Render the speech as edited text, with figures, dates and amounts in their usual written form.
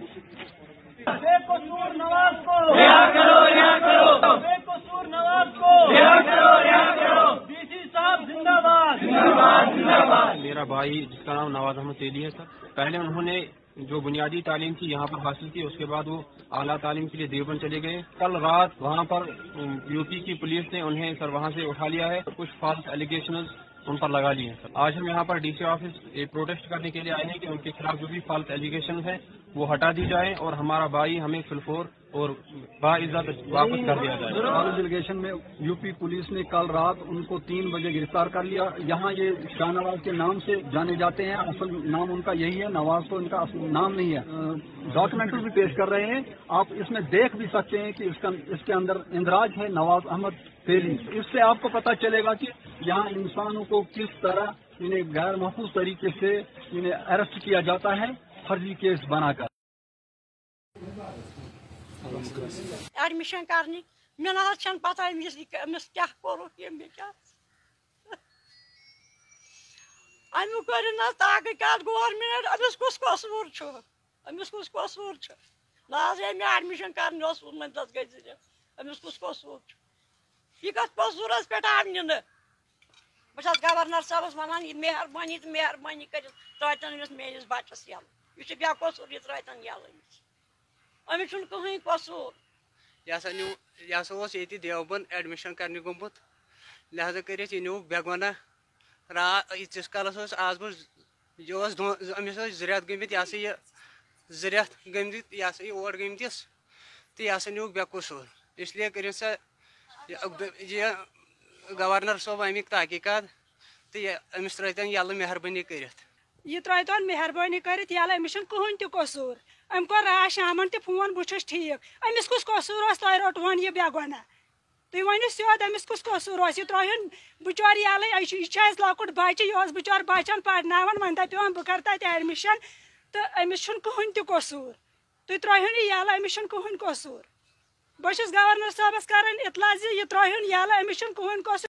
बेकसूर नवाज को रिहा करो, रिहा करो। बेकसूर नवाज को रिहा करो, रिहा करो। डीसी साहब जिंदाबाद, जिंदाबाद, जिंदाबाद। मेरा भाई जिसका नाम नवाज अहमद तेली है सर, पहले उन्होंने जो बुनियादी तालीम थी यहाँ पर हासिल की, उसके बाद वो आला तालीम के लिए देवबंद चले गए। कल रात वहाँ पर यूपी की पुलिस ने उन्हें सर वहाँ से उठा लिया है, कुछ फॉल्स एलिगेशन उन पर लगा लिए हैं सर। आज हम यहाँ पर डीसी ऑफिस प्रोटेस्ट करने के लिए आए हैं कि उनके खिलाफ जो भी फॉल्स एलिगेशन है वो हटा दी जाए और हमारा भाई हमें फिलफोर और बाइज्जत वापस कर दिया जाए। फॉल्स एलिगेशन में यूपी पुलिस ने कल रात उनको 3 बजे गिरफ्तार कर लिया। यहाँ ये शाहनवाज के नाम से जाने जाते हैं, असल नाम उनका यही है, नवाज तो इनका असल नाम नहीं है। डॉक्यूमेंट्री भी पेश कर रहे हैं, आप इसमें देख भी सकते हैं कि इसके अंदर इंदराज है नवाज अहमद तेली। इससे आपको पता चलेगा कि यहाँ इंसानों को किस तरह इन्हें गैर महफूज तरीके से इन्हें अरेस्ट किया जाता है, फर्जी केस बनाकर। एडमिशन करने मे ना पता अमिस क्या कोर अमुक कर ताकत गवर्नमेंट अमिस कुस कसूर अमिस कुस कसूर ना मे एडमिशन कर मंतस गई अमिस कुस कसूर यह कत कसूर पे आव नीन बस गवर्नर साहबस वन मेहरबानी तो मेहरबानी कर त्रन मेस बचस यल यह क्या कसूर यह त्रन यल अमिस कहीं कसूर यह ये देवबंद एडमिशन करने गुमुत लिहाजा कर न्यू बेगोना रात यीस कलस आज अमिस जरियत गमित यह जरियत गमित यह और गमितस तो यह न्यू बेकसूर इसलिए कर सा यह गवर्नर साहब अमिक तहकीकात तो अमिस त्रन यल मेहरबानी कर यह त्रन मेहरबानी कर अमिस कहीं तक कसूर अम कोर रात शाम तक फोन बहुत ठीक अमिस कुस कसूर तुम रोटवन यह बेगोना तुम वन सोद अमिस कुस कसूर यह त्रहन बिचार यल यह लकुट बच्चे यह बिचार बच्चन पढ़ना वन दपान बह कर तत एडमिशन तो अमिस कहीं तक कसूर तुम त्रहन यल अमिस कहीं कसूर बस गवर्नर साहबस कर इतला यह त्रहन यल अमिस कहीं कसूर।